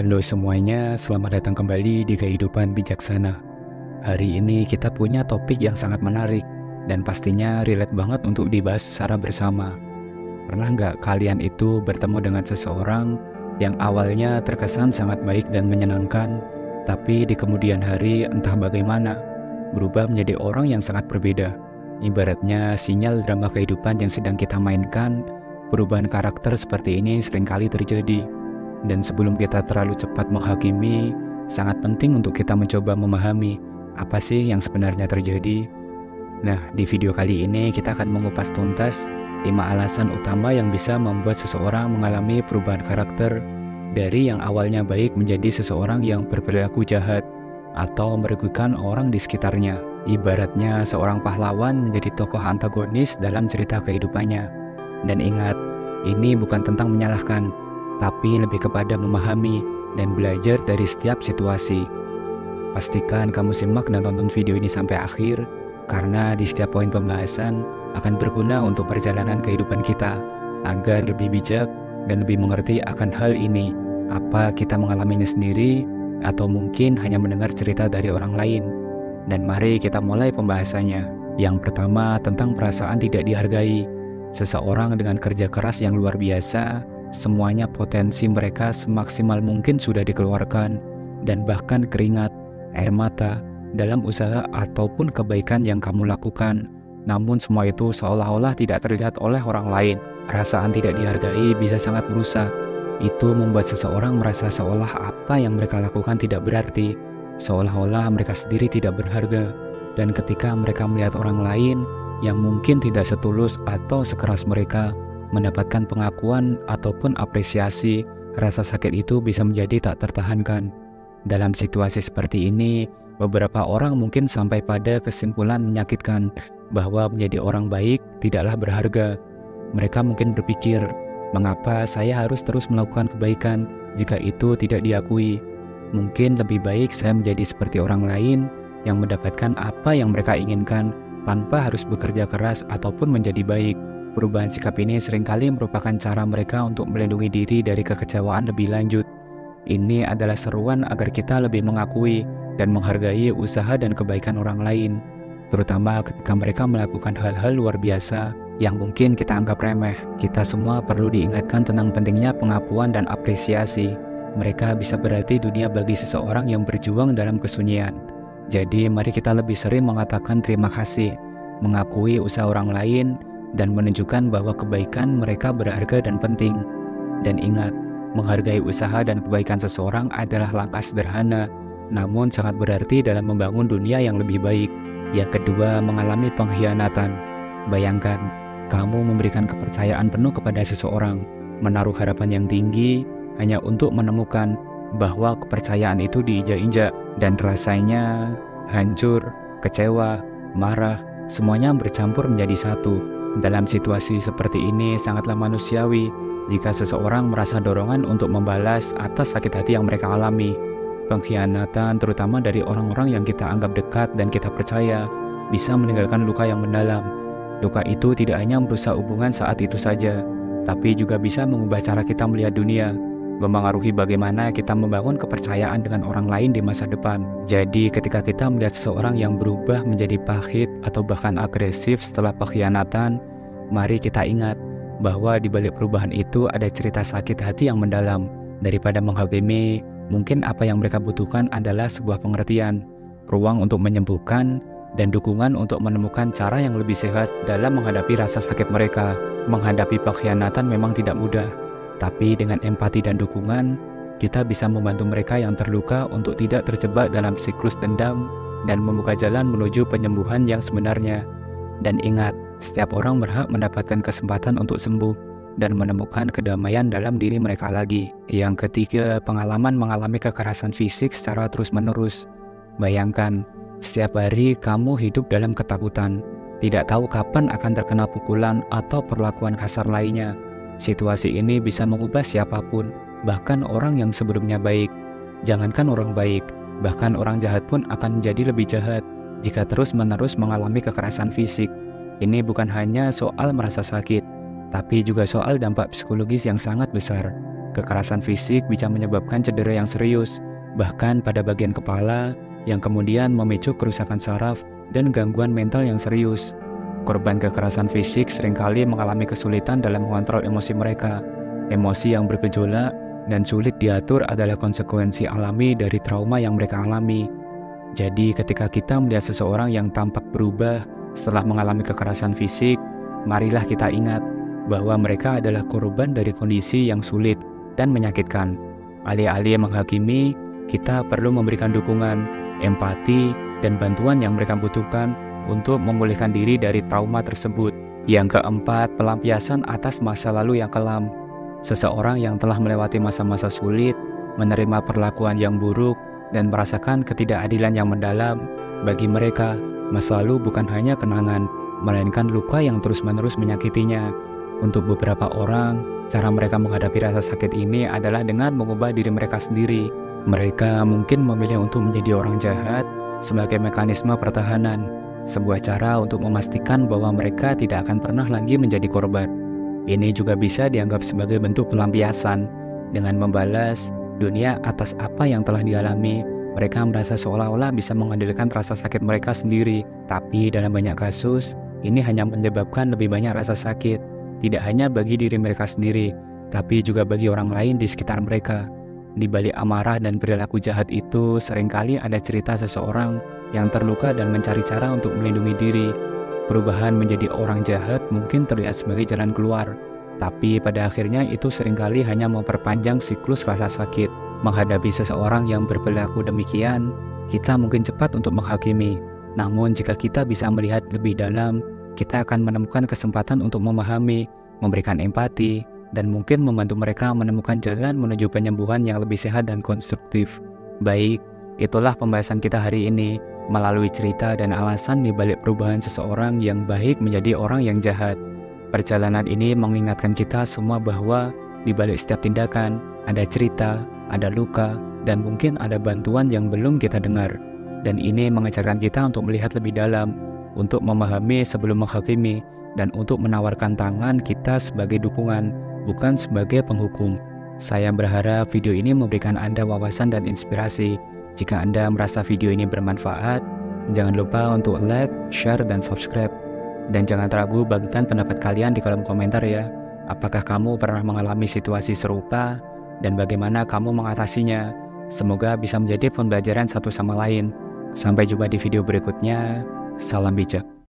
Halo semuanya, selamat datang kembali di Kehidupan Bijaksana. Hari ini kita punya topik yang sangat menarik dan pastinya relate banget untuk dibahas secara bersama. Pernah nggak kalian itu bertemu dengan seseorang yang awalnya terkesan sangat baik dan menyenangkan, tapi di kemudian hari entah bagaimana berubah menjadi orang yang sangat berbeda. Ibaratnya sinyal drama kehidupan yang sedang kita mainkan, perubahan karakter seperti ini seringkali terjadi. Dan sebelum kita terlalu cepat menghakimi, sangat penting untuk kita mencoba memahami apa sih yang sebenarnya terjadi. Nah, di video kali ini kita akan mengupas tuntas 5 alasan utama yang bisa membuat seseorang mengalami perubahan karakter dari yang awalnya baik menjadi seseorang yang berperilaku jahat atau merugikan orang di sekitarnya. Ibaratnya seorang pahlawan menjadi tokoh antagonis dalam cerita kehidupannya. Dan ingat, ini bukan tentang menyalahkan, tapi lebih kepada memahami dan belajar dari setiap situasi. Pastikan kamu simak dan tonton video ini sampai akhir, karena di setiap poin pembahasan akan berguna untuk perjalanan kehidupan kita, agar lebih bijak dan lebih mengerti akan hal ini. Apa kita mengalaminya sendiri, atau mungkin hanya mendengar cerita dari orang lain. Dan mari kita mulai pembahasannya. Yang pertama, tentang perasaan tidak dihargai. Seseorang dengan kerja keras yang luar biasa, semuanya potensi mereka semaksimal mungkin sudah dikeluarkan, dan bahkan keringat, air mata, dalam usaha ataupun kebaikan yang kamu lakukan. Namun semua itu seolah-olah tidak terlihat oleh orang lain. Perasaan tidak dihargai bisa sangat merusak. Itu membuat seseorang merasa seolah apa yang mereka lakukan tidak berarti, seolah-olah mereka sendiri tidak berharga. Dan ketika mereka melihat orang lain yang mungkin tidak setulus atau sekeras mereka mendapatkan pengakuan ataupun apresiasi, rasa sakit itu bisa menjadi tak tertahankan. Dalam situasi seperti ini, beberapa orang mungkin sampai pada kesimpulan menyakitkan bahwa menjadi orang baik tidaklah berharga. Mereka mungkin berpikir, mengapa saya harus terus melakukan kebaikan jika itu tidak diakui? Mungkin lebih baik saya menjadi seperti orang lain yang mendapatkan apa yang mereka inginkan tanpa harus bekerja keras ataupun menjadi baik. Perubahan sikap ini seringkali merupakan cara mereka untuk melindungi diri dari kekecewaan lebih lanjut. Ini adalah seruan agar kita lebih mengakui dan menghargai usaha dan kebaikan orang lain, terutama ketika mereka melakukan hal-hal luar biasa yang mungkin kita anggap remeh. Kita semua perlu diingatkan tentang pentingnya pengakuan dan apresiasi. Mereka bisa berarti dunia bagi seseorang yang berjuang dalam kesunyian. Jadi mari kita lebih sering mengatakan terima kasih, mengakui usaha orang lain, dan menunjukkan bahwa kebaikan mereka berharga dan penting. Dan ingat, menghargai usaha dan kebaikan seseorang adalah langkah sederhana, namun sangat berarti dalam membangun dunia yang lebih baik. Yang kedua, mengalami pengkhianatan. Bayangkan, kamu memberikan kepercayaan penuh kepada seseorang, menaruh harapan yang tinggi, hanya untuk menemukan bahwa kepercayaan itu diinjak-injak, dan rasanya hancur, kecewa, marah, semuanya bercampur menjadi satu. Dalam situasi seperti ini sangatlah manusiawi jika seseorang merasa dorongan untuk membalas atas sakit hati yang mereka alami. Pengkhianatan, terutama dari orang-orang yang kita anggap dekat dan kita percaya, bisa meninggalkan luka yang mendalam. Luka itu tidak hanya merusak hubungan saat itu saja, tapi juga bisa mengubah cara kita melihat dunia, memengaruhi bagaimana kita membangun kepercayaan dengan orang lain di masa depan. Jadi ketika kita melihat seseorang yang berubah menjadi pahit atau bahkan agresif setelah pengkhianatan, mari kita ingat bahwa di balik perubahan itu ada cerita sakit hati yang mendalam. Daripada menghakimi, mungkin apa yang mereka butuhkan adalah sebuah pengertian, ruang untuk menyembuhkan, dan dukungan untuk menemukan cara yang lebih sehat dalam menghadapi rasa sakit mereka. Menghadapi pengkhianatan memang tidak mudah, tapi dengan empati dan dukungan, kita bisa membantu mereka yang terluka untuk tidak terjebak dalam siklus dendam dan membuka jalan menuju penyembuhan yang sebenarnya. Dan ingat, setiap orang berhak mendapatkan kesempatan untuk sembuh dan menemukan kedamaian dalam diri mereka lagi. Yang ketiga, pengalaman mengalami kekerasan fisik secara terus-menerus. Bayangkan, setiap hari kamu hidup dalam ketakutan, tidak tahu kapan akan terkena pukulan atau perlakuan kasar lainnya. Situasi ini bisa mengubah siapapun, bahkan orang yang sebelumnya baik. Jangankan orang baik, bahkan orang jahat pun akan menjadi lebih jahat jika terus-menerus mengalami kekerasan fisik. Ini bukan hanya soal merasa sakit, tapi juga soal dampak psikologis yang sangat besar. Kekerasan fisik bisa menyebabkan cedera yang serius, bahkan pada bagian kepala, yang kemudian memicu kerusakan saraf dan gangguan mental yang serius. Korban kekerasan fisik seringkali mengalami kesulitan dalam mengontrol emosi mereka. Emosi yang bergejolak dan sulit diatur adalah konsekuensi alami dari trauma yang mereka alami. Jadi ketika kita melihat seseorang yang tampak berubah setelah mengalami kekerasan fisik, marilah kita ingat bahwa mereka adalah korban dari kondisi yang sulit dan menyakitkan. Alih-alih menghakimi, kita perlu memberikan dukungan, empati, dan bantuan yang mereka butuhkan untuk memulihkan diri dari trauma tersebut. Yang keempat, pelampiasan atas masa lalu yang kelam. Seseorang yang telah melewati masa-masa sulit, menerima perlakuan yang buruk, dan merasakan ketidakadilan yang mendalam, bagi mereka, masa lalu bukan hanya kenangan, melainkan luka yang terus-menerus menyakitinya. Untuk beberapa orang, cara mereka menghadapi rasa sakit ini adalah dengan mengubah diri mereka sendiri. Mereka mungkin memilih untuk menjadi orang jahat sebagai mekanisme pertahanan, sebuah cara untuk memastikan bahwa mereka tidak akan pernah lagi menjadi korban. Ini juga bisa dianggap sebagai bentuk pelampiasan. Dengan membalas dunia atas apa yang telah dialami, mereka merasa seolah-olah bisa mengandalkan rasa sakit mereka sendiri. Tapi dalam banyak kasus, ini hanya menyebabkan lebih banyak rasa sakit, tidak hanya bagi diri mereka sendiri, tapi juga bagi orang lain di sekitar mereka. Di balik amarah dan perilaku jahat itu, seringkali ada cerita seseorang yang terluka dan mencari cara untuk melindungi diri. Perubahan menjadi orang jahat mungkin terlihat sebagai jalan keluar, tapi pada akhirnya itu seringkali hanya memperpanjang siklus rasa sakit. Menghadapi seseorang yang berperilaku demikian, kita mungkin cepat untuk menghakimi. Namun jika kita bisa melihat lebih dalam, kita akan menemukan kesempatan untuk memahami, memberikan empati, dan mungkin membantu mereka menemukan jalan menuju penyembuhan yang lebih sehat dan konstruktif. Baik, itulah pembahasan kita hari ini, melalui cerita dan alasan di balik perubahan seseorang yang baik menjadi orang yang jahat. Perjalanan ini mengingatkan kita semua bahwa di balik setiap tindakan, ada cerita, ada luka, dan mungkin ada bantuan yang belum kita dengar. Dan ini mengajarkan kita untuk melihat lebih dalam, untuk memahami sebelum menghakimi, dan untuk menawarkan tangan kita sebagai dukungan, bukan sebagai penghukum. Saya berharap video ini memberikan Anda wawasan dan inspirasi. Jika Anda merasa video ini bermanfaat, jangan lupa untuk like, share, dan subscribe. Dan jangan ragu bagikan pendapat kalian di kolom komentar ya. Apakah kamu pernah mengalami situasi serupa, dan bagaimana kamu mengatasinya? Semoga bisa menjadi pembelajaran satu sama lain. Sampai jumpa di video berikutnya. Salam bijak.